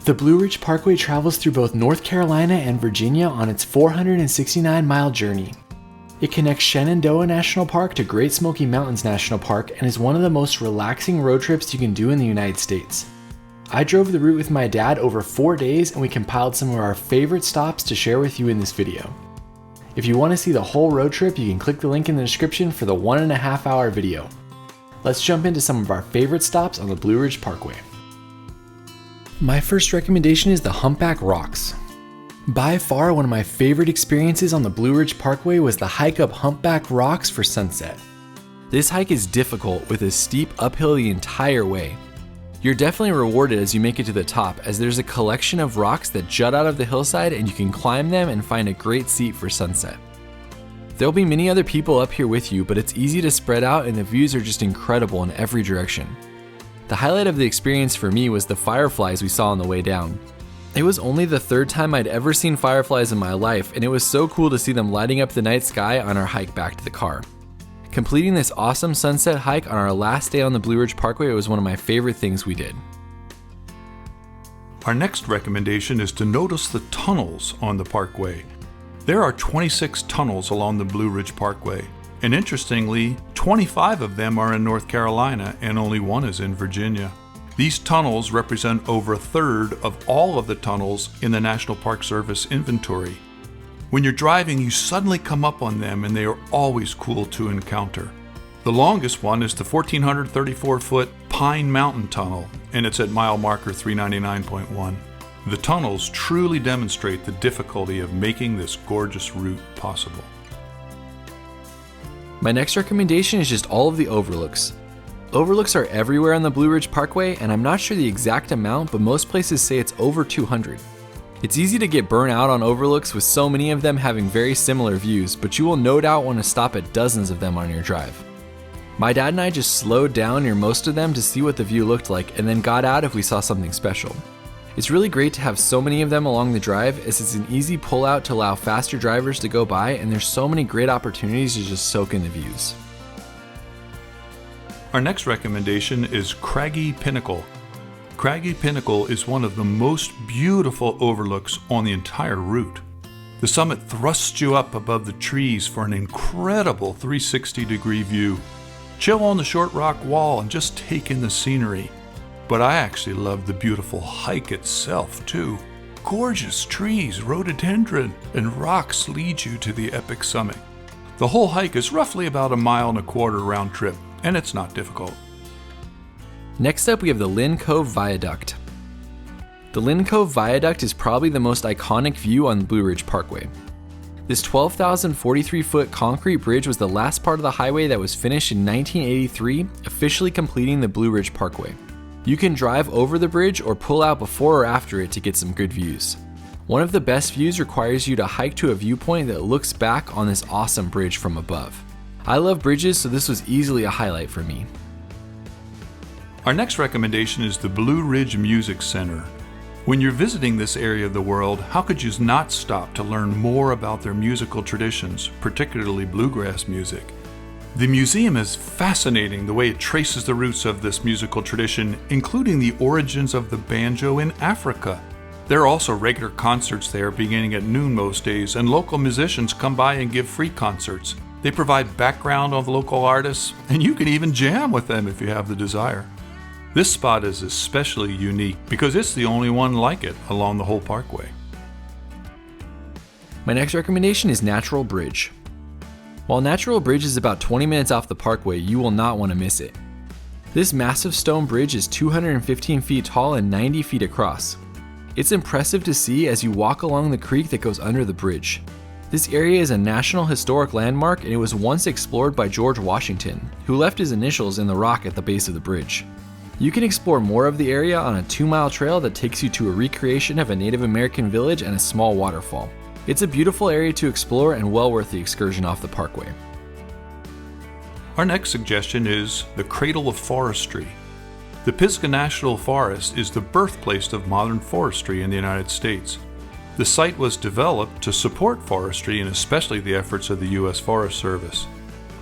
The Blue Ridge Parkway travels through both North Carolina and Virginia on its 469-mile journey. It connects Shenandoah National Park to Great Smoky Mountains National Park and is one of the most relaxing road trips you can do in the United States. I drove the route with my dad over 4 days and we compiled some of our favorite stops to share with you in this video. If you want to see the whole road trip, you can click the link in the description for the 1.5 hour video. Let's jump into some of our favorite stops on the Blue Ridge Parkway. My first recommendation is the Humpback Rocks. By far, one of my favorite experiences on the Blue Ridge Parkway was the hike up Humpback Rocks for sunset. This hike is difficult with a steep uphill the entire way. You're definitely rewarded as you make it to the top, as there's a collection of rocks that jut out of the hillside and you can climb them and find a great seat for sunset. There'll be many other people up here with you, but it's easy to spread out and the views are just incredible in every direction. The highlight of the experience for me was the fireflies we saw on the way down. It was only the third time I'd ever seen fireflies in my life, and it was so cool to see them lighting up the night sky on our hike back to the car. Completing this awesome sunset hike on our last day on the Blue Ridge Parkway was one of my favorite things we did. Our next recommendation is to notice the tunnels on the parkway. There are 26 tunnels along the Blue Ridge Parkway, and interestingly, 25 of them are in North Carolina and only one is in Virginia. These tunnels represent over a third of all of the tunnels in the National Park Service inventory. When you're driving, you suddenly come up on them and they are always cool to encounter. The longest one is the 1,434-foot Pine Mountain Tunnel, and it's at mile marker 399.1. The tunnels truly demonstrate the difficulty of making this gorgeous route possible. My next recommendation is just all of the overlooks. Overlooks are everywhere on the Blue Ridge Parkway, and I'm not sure the exact amount, but most places say it's over 200. It's easy to get burnt out on overlooks with so many of them having very similar views, but you will no doubt want to stop at dozens of them on your drive. My dad and I just slowed down near most of them to see what the view looked like and then got out if we saw something special. It's really great to have so many of them along the drive, as it's an easy pullout to allow faster drivers to go by, and there's so many great opportunities to just soak in the views. Our next recommendation is Craggy Pinnacle. Craggy Pinnacle is one of the most beautiful overlooks on the entire route. The summit thrusts you up above the trees for an incredible 360-degree view. Chill on the short rock wall and just take in the scenery. But I actually love the beautiful hike itself too. Gorgeous trees, rhododendron, and rocks lead you to the epic summit. The whole hike is roughly about 1.25 miles round trip, and it's not difficult. Next up, we have the Lynn Cove Viaduct. The Lynn Cove Viaduct is probably the most iconic view on the Blue Ridge Parkway. This 12,043-foot concrete bridge was the last part of the highway that was finished in 1983, officially completing the Blue Ridge Parkway. You can drive over the bridge or pull out before or after it to get some good views. One of the best views requires you to hike to a viewpoint that looks back on this awesome bridge from above. I love bridges, so this was easily a highlight for me. Our next recommendation is the Blue Ridge Music Center. When you're visiting this area of the world, how could you not stop to learn more about their musical traditions, particularly bluegrass music? The museum is fascinating the way it traces the roots of this musical tradition, including the origins of the banjo in Africa. There are also regular concerts there beginning at noon most days, and local musicians come by and give free concerts. They provide background on the local artists, and you can even jam with them if you have the desire. This spot is especially unique because it's the only one like it along the whole parkway. My next recommendation is Natural Bridge. While Natural Bridge is about 20 minutes off the parkway, you will not want to miss it. This massive stone bridge is 215 feet tall and 90 feet across. It's impressive to see as you walk along the creek that goes under the bridge. This area is a National Historic Landmark, and it was once explored by George Washington, who left his initials in the rock at the base of the bridge. You can explore more of the area on a 2-mile trail that takes you to a recreation of a Native American village and a small waterfall. It's a beautiful area to explore and well worth the excursion off the parkway. Our next suggestion is the Cradle of Forestry. The Pisgah National Forest is the birthplace of modern forestry in the United States. The site was developed to support forestry and especially the efforts of the U.S. Forest Service.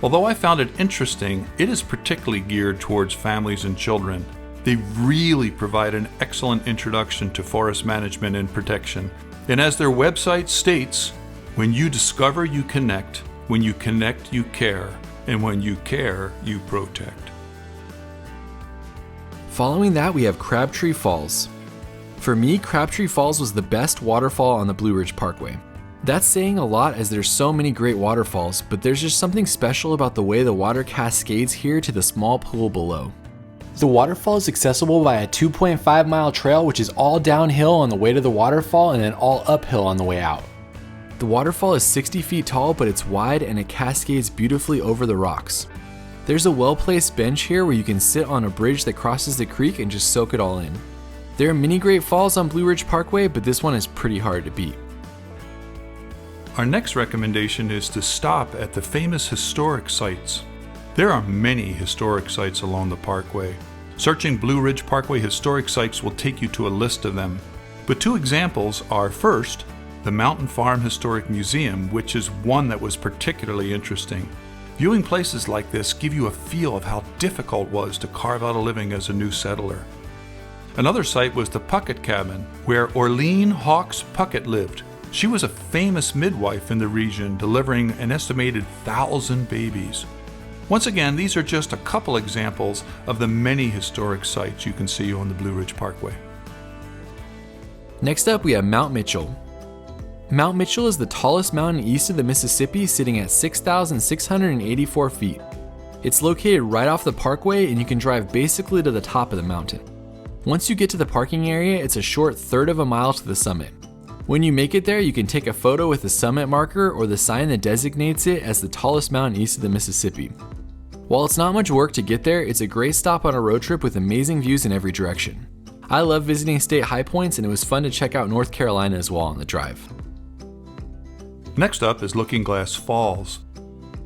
Although I found it interesting, it is particularly geared towards families and children. They really provide an excellent introduction to forest management and protection. And as their website states, when you discover, you connect. When you connect, you care. And when you care, you protect. Following that, we have Crabtree Falls. For me, Crabtree Falls was the best waterfall on the Blue Ridge Parkway. That's saying a lot as there's so many great waterfalls, but there's just something special about the way the water cascades here to the small pool below. The waterfall is accessible by a 2.5-mile trail, which is all downhill on the way to the waterfall and then all uphill on the way out. The waterfall is 60 feet tall, but it's wide and it cascades beautifully over the rocks. There's a well-placed bench here where you can sit on a bridge that crosses the creek and just soak it all in. There are many great falls on Blue Ridge Parkway, but this one is pretty hard to beat. Our next recommendation is to stop at the famous historic sites. There are many historic sites along the parkway. Searching Blue Ridge Parkway historic sites will take you to a list of them. But two examples are, first, the Mountain Farm Historic Museum, which is one that was particularly interesting. Viewing places like this give you a feel of how difficult it was to carve out a living as a new settler. Another site was the Puckett Cabin, where Orlean Hawks Puckett lived. She was a famous midwife in the region, delivering an estimated 1,000 babies. Once again, these are just a couple examples of the many historic sites you can see on the Blue Ridge Parkway. Next up, we have Mount Mitchell. Mount Mitchell is the tallest mountain east of the Mississippi, sitting at 6,684 feet. It's located right off the parkway and you can drive basically to the top of the mountain. Once you get to the parking area, it's a short third of a mile to the summit. When you make it there, you can take a photo with the summit marker or the sign that designates it as the tallest mountain east of the Mississippi. While it's not much work to get there, it's a great stop on a road trip with amazing views in every direction. I love visiting state high points, and it was fun to check out North Carolina as well on the drive. Next up is Looking Glass Falls.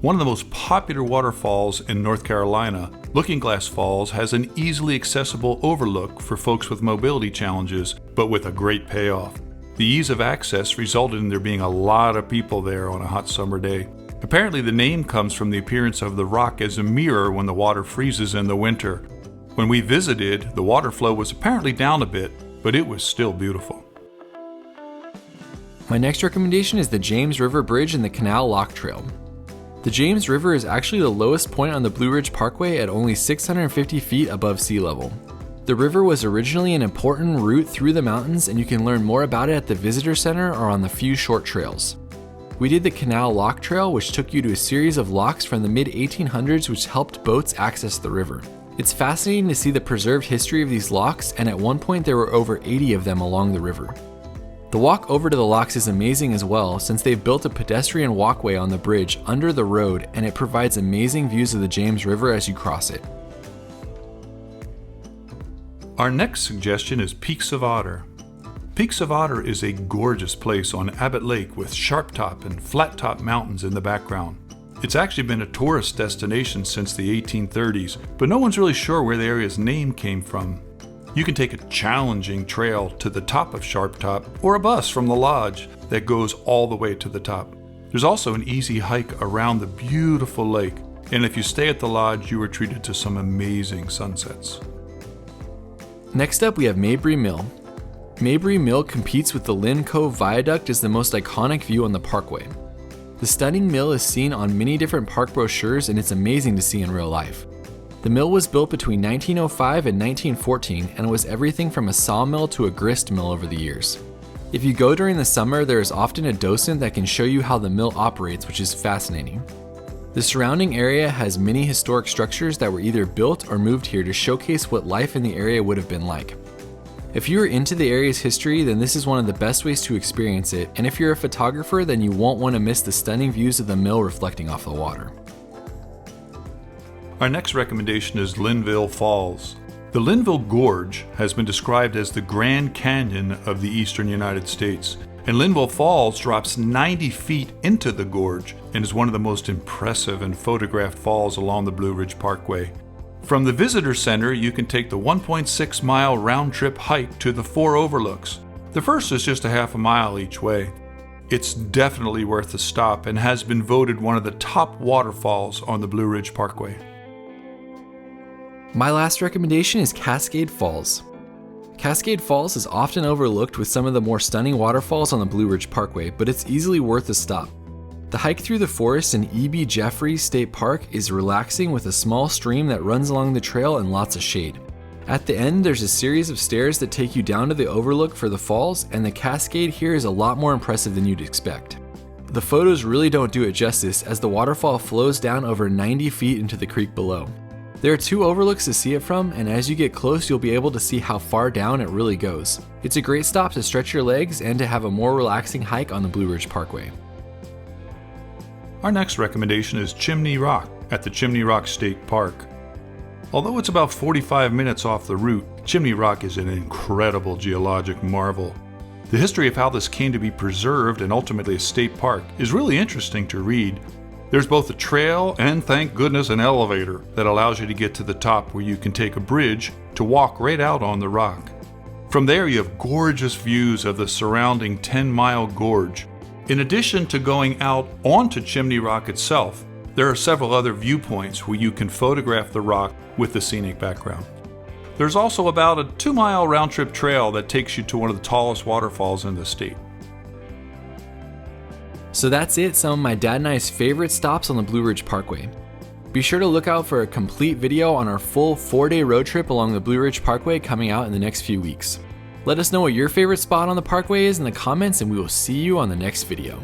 One of the most popular waterfalls in North Carolina, Looking Glass Falls has an easily accessible overlook for folks with mobility challenges, but with a great payoff. The ease of access resulted in there being a lot of people there on a hot summer day. Apparently the name comes from the appearance of the rock as a mirror when the water freezes in the winter. When we visited, the water flow was apparently down a bit, but it was still beautiful. My next recommendation is the James River Bridge and the Canal Lock Trail. The James River is actually the lowest point on the Blue Ridge Parkway at only 650 feet above sea level. The river was originally an important route through the mountains, and you can learn more about it at the Visitor Center or on the few short trails. We did the Canal Lock Trail, which took you to a series of locks from the mid-1800s which helped boats access the river. It's fascinating to see the preserved history of these locks, and at one point there were over 80 of them along the river. The walk over to the locks is amazing as well, since they've built a pedestrian walkway on the bridge under the road, and it provides amazing views of the James River as you cross it. Our next suggestion is Peaks of Otter. Peaks of Otter is a gorgeous place on Abbott Lake with sharp top and flat top mountains in the background. It's actually been a tourist destination since the 1830s, but no one's really sure where the area's name came from. You can take a challenging trail to the top of Sharp Top or a bus from the lodge that goes all the way to the top. There's also an easy hike around the beautiful lake, and if you stay at the lodge, you are treated to some amazing sunsets. Next up, we have Mabry Mill. Mabry Mill competes with the Lynn Cove Viaduct as the most iconic view on the parkway. The stunning mill is seen on many different park brochures, and it's amazing to see in real life. The mill was built between 1905 and 1914 and was everything from a sawmill to a grist mill over the years. If you go during the summer, there is often a docent that can show you how the mill operates, which is fascinating. The surrounding area has many historic structures that were either built or moved here to showcase what life in the area would have been like. If you are into the area's history, then this is one of the best ways to experience it, and if you're a photographer, then you won't want to miss the stunning views of the mill reflecting off the water. Our next recommendation is Linville Falls. The Linville Gorge has been described as the Grand Canyon of the eastern United States, and Linville Falls drops 90 feet into the gorge and is one of the most impressive and photographed falls along the Blue Ridge Parkway. From the Visitor Center, you can take the 1.6-mile round-trip hike to the 4 overlooks. The first is just a half a mile each way. It's definitely worth the stop and has been voted one of the top waterfalls on the Blue Ridge Parkway. My last recommendation is Cascade Falls. Cascade Falls is often overlooked with some of the more stunning waterfalls on the Blue Ridge Parkway, but it's easily worth a stop. The hike through the forest in E.B. Jeffries State Park is relaxing with a small stream that runs along the trail and lots of shade. At the end, there's a series of stairs that take you down to the overlook for the falls, and the cascade here is a lot more impressive than you'd expect. The photos really don't do it justice, as the waterfall flows down over 90 feet into the creek below. There are 2 overlooks to see it from, and as you get close, you'll be able to see how far down it really goes. It's a great stop to stretch your legs and to have a more relaxing hike on the Blue Ridge Parkway. Our next recommendation is Chimney Rock at the Chimney Rock State Park. Although it's about 45 minutes off the route, Chimney Rock is an incredible geologic marvel. The history of how this came to be preserved and ultimately a state park is really interesting to read. There's both a trail and, thank goodness, an elevator that allows you to get to the top, where you can take a bridge to walk right out on the rock. From there, you have gorgeous views of the surrounding 10-mile gorge. In addition to going out onto Chimney Rock itself, there are several other viewpoints where you can photograph the rock with the scenic background. There's also about a 2-mile round-trip trail that takes you to one of the tallest waterfalls in the state. So that's it, some of my dad and I's favorite stops on the Blue Ridge Parkway. Be sure to look out for a complete video on our full 4-day road trip along the Blue Ridge Parkway coming out in the next few weeks. Let us know what your favorite spot on the parkway is in the comments, and we will see you on the next video.